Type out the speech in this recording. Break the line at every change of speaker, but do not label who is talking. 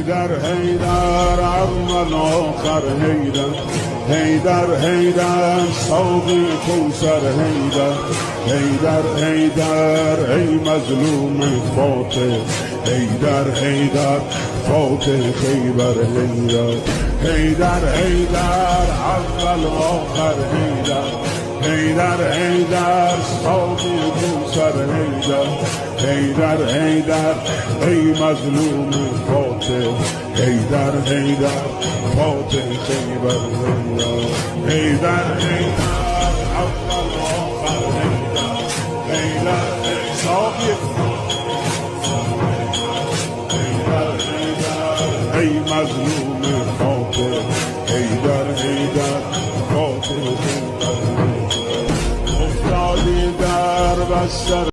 حیدر حیدر اول آخر حیدر حیدر حیدر ساقی کوثر حیدر حیدر حیدر ای مظلوم فاتح حیدر حیدر فاتح خیبر حیدر حیدر حیدر اول آخر حیدر حیدر حیدر ساقی کوثر حیدر حیدر حیدر ای مظلوم فاتح حیدر حیدر فاتح خیبر حیدر حیدر حیدر اول آخر حیدر حیدر ساقی حیدر حیدر ای مظلوم فاتح حیدر حیدر فاتح خیبر افتادی در بستر